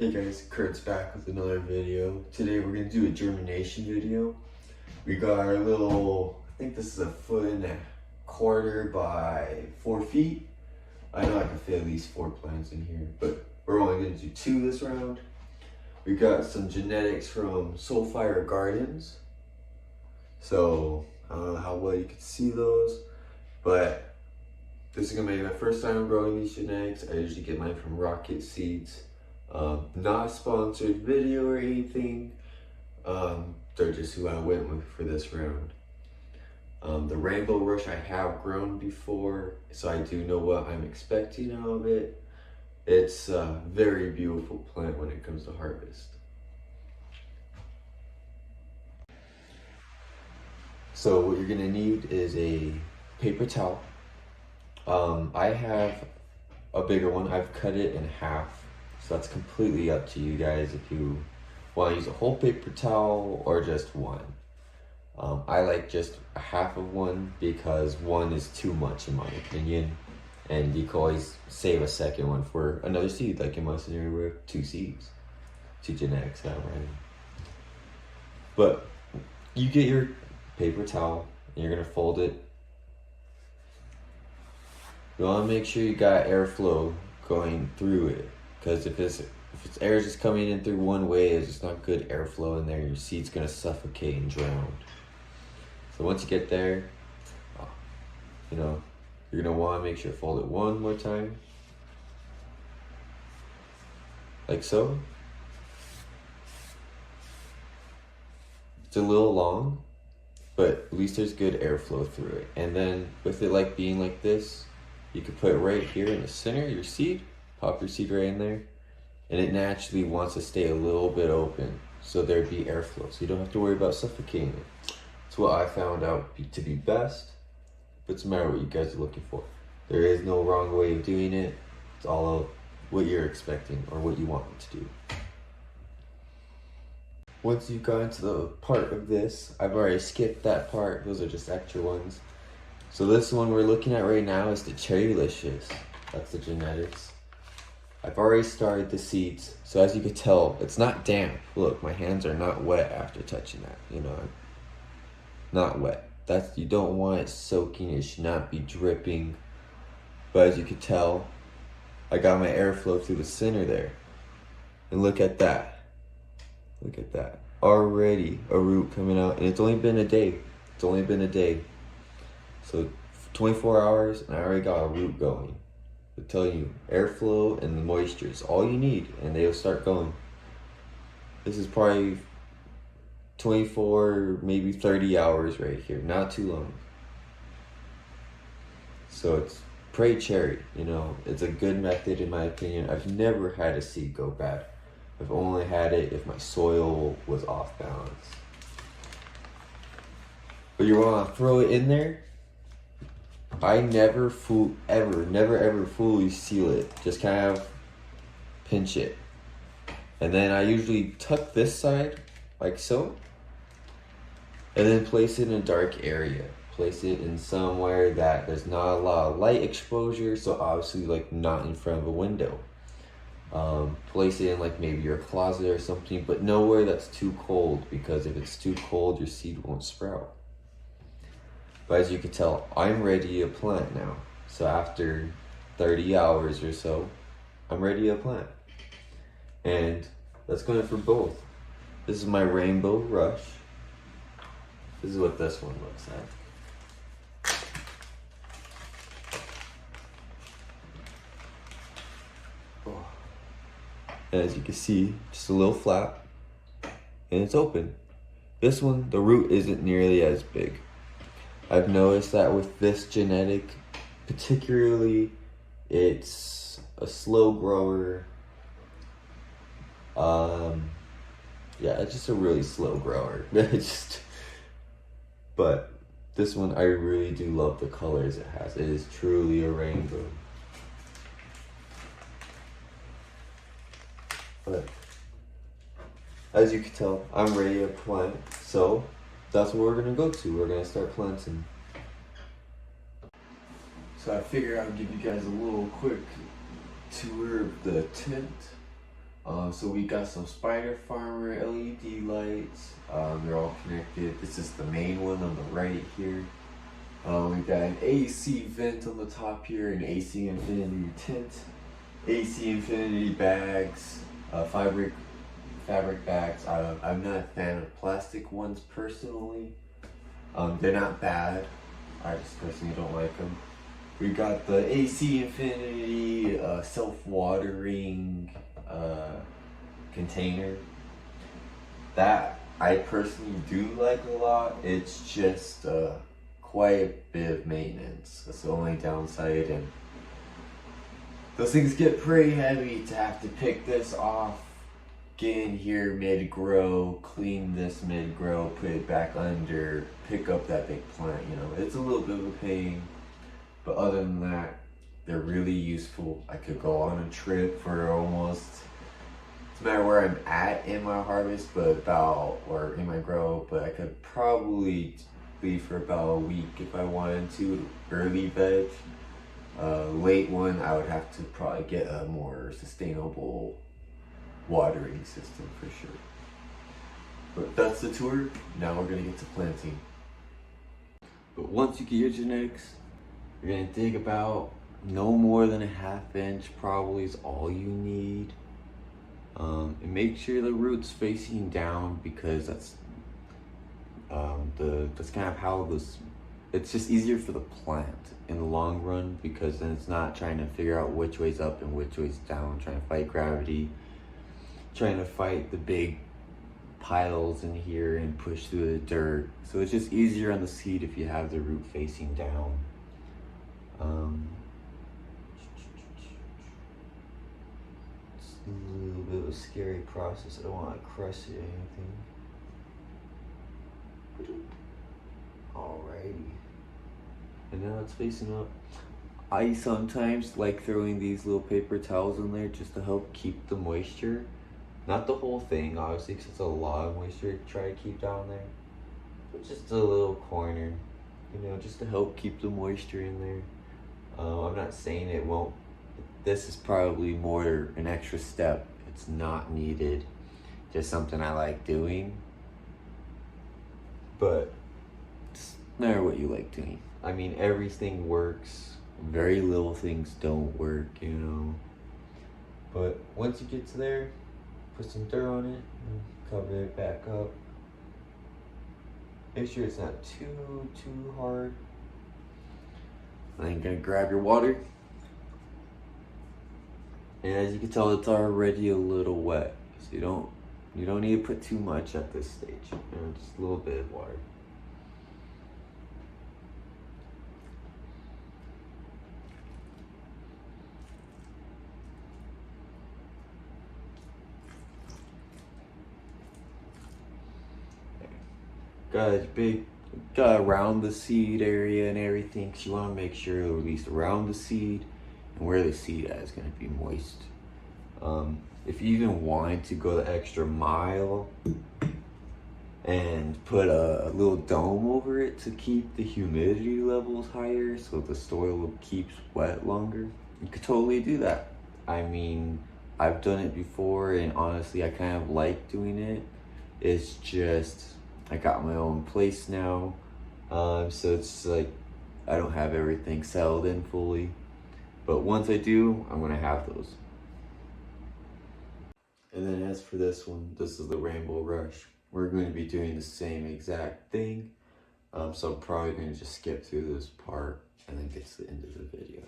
Hey guys, Kurtz back with another video. Today we're going to do a germination video. We got our little, I think this is 1.25 feet by 4 feet. I know I can fit at least 4 plants in here, but we're only going to do 2 this round. We got some genetics from Soulfire Gardens. So, I don't know how well you can see those, but this is going to be my first time growing these genetics. I usually get mine from Rocket Seeds. Not a sponsored video or anything. They're just who I went with for this round. The Rainbow Rush I have grown before, so I do know what I'm expecting out of it. It's a very beautiful plant when it comes to harvest. So what you're gonna need is a paper towel. I have a bigger one. I've cut it in half. So that's completely up to you guys if you want to use a whole paper towel or just one. I like just a half of one because one is too much in my opinion. And you can always save a second one for another seed, like in my scenario where 2 seeds, 2 genetics that I'm running. But you get your paper towel and you're going to fold it. You want to make sure you got airflow going through it. Because if it's air just coming in through one way, it's just not good airflow in there. Your seed's gonna suffocate and drown. So once you get there, you're gonna want to make sure to fold it one more time, like so. It's a little long, but at least there's good airflow through it. And then with it being like this, you could put it right here in the center, your seed. Pop your seed right in there, and it naturally wants to stay a little bit open so there'd be airflow, so you don't have to worry about suffocating it. It's what I found out to be best, but it's a matter of what you guys are looking for. There is no wrong way of doing it. It's all of what you're expecting or what you want it to do. Once you've gone to the part of this, I've already skipped that part. Those are just extra ones. So this one we're looking at right now is the Cherrylicious. That's the genetics. I've already started the seeds, so as you can tell, it's not damp. Look, my hands are not wet after touching that, not wet. You don't want it soaking, it should not be dripping. But as you can tell, I got my airflow through the center there. And look at that. Look at that. Already a root coming out, and it's only been a day. It's only been a day. So 24 hours, and I already got a root going. I'm telling you, airflow and the moisture is all you need, and they'll start going. This is probably 24, maybe 30 hours right here, not too long. So it's prey cherry, it's a good method in my opinion. I've never had a seed go bad. I've only had it if my soil was off balance. But you want to throw it in there. I never ever fully seal it. Just kind of pinch it. And then I usually tuck this side, like so. And then place it in a dark area. Place it in somewhere that there's not a lot of light exposure, so obviously not in front of a window. Place it in maybe your closet or something, but nowhere that's too cold, because if it's too cold, your seed won't sprout. But as you can tell, I'm ready to plant now. So after 30 hours or so, I'm ready to plant. And that's going for both. This is my Rainbow Rush. This is what this one looks like. Oh. And as you can see, just a little flap, and it's open. This one, the root isn't nearly as big. I've noticed that with this genetic, particularly, it's a slow grower. Yeah, it's just a really slow grower. But this one, I really do love the colors it has. It is truly a rainbow. But as you can tell, I'm ready to plant. So that's what we're gonna go to. We're gonna start planting. So I figured I would give you guys a little quick tour of the tent. So we got some Spider Farmer LED lights. They're all connected. This is the main one on the right here. We got an AC vent on the top here, an AC Infinity tint, AC Infinity bags, fabric bags. I'm not a fan of plastic ones personally. They're not bad. I just personally don't like them. We got the AC Infinity self-watering container. That I personally do like a lot. It's just quite a bit of maintenance. That's the only downside, and those things get pretty heavy to have to pick this off, get in here mid-grow, clean this mid-grow, put it back under, pick up that big plant, you know. It's a little bit of a pain, but other than that, they're really useful. I could go on a trip for almost, it's no matter where I'm at in my harvest, or in my grow, but I could probably leave for about a week if I wanted to, early veg. Late one, I would have to probably get a more sustainable watering system for sure. But that's the tour. Now we're gonna get to planting. But once you get your genetics, you're gonna dig about no more than a 1/2 inch probably is all you need. And make sure the root's facing down, because that's kind of how it's just easier for the plant in the long run, because then it's not trying to figure out which way's up and which way's down, trying to fight gravity, trying to fight the big piles in here and push through the dirt. So it's just easier on the seed if you have the root facing down. It's a little bit of a scary process. I don't want to crush it or anything. Alrighty. And now it's facing up. I sometimes like throwing these little paper towels in there just to help keep the moisture. Not the whole thing, obviously, because it's a lot of moisture to try to keep down there. But just a little corner, you know, just to help keep the moisture in there. I'm not saying it won't. This is probably more an extra step. It's not needed. Just something I like doing. But it's no matter what you like doing. I mean, everything works. Very little things don't work, you know. But once you get to there, put some dirt on it and cover it back up. Make sure it's not too hard. Then you're gonna grab your water. And as you can tell, it's already a little wet. So you don't need to put too much at this stage. You know, just a little bit of water. Got around the seed area and everything, because you want to make sure, at least around the seed and where the seed is going to be moist. If you even wanted to go the extra mile and put a little dome over it to keep the humidity levels higher so the soil keeps wet longer, you could totally do that. I mean, I've done it before, and honestly, I kind of like doing it. It's just, I got my own place now, so it's like I don't have everything settled in fully, but once I do, I'm gonna have those. And then as for this one, this is the Rainbow Rush. We're going to be doing the same exact thing, so I'm probably going to just skip through this part and then get to the end of the video.